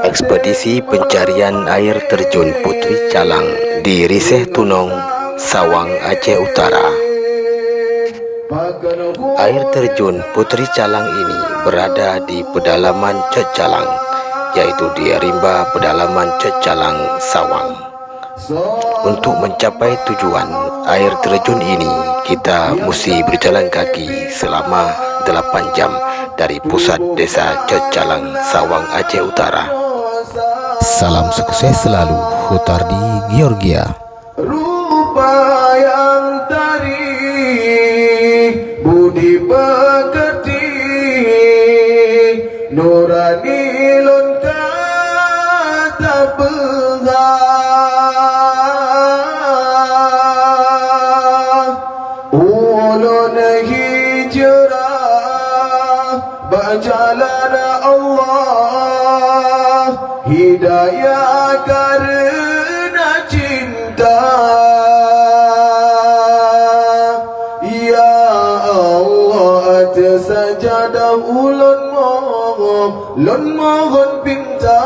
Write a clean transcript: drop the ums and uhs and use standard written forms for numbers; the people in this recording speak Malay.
Ekspedisi pencarian air terjun Putri Calang di Riseh Tunong, Sawang, Aceh Utara. Air terjun Putri Calang ini berada di pedalaman Cek Calang, yaitu di rimba pedalaman Cek Calang, Sawang. Untuk mencapai tujuan air terjun ini, kita mesti berjalan kaki selama 8 jam dari pusat desa Cek Calang, Sawang, Aceh Utara. Salam sukses selalu, Hutardi Georgia. Rupa yang tadi, budi pekerti, nurani lon kata pegang, ulun hijrah berjalan Allah, hidayah karena cinta. Ya Allah, atas sajadah ulun mohon pinta.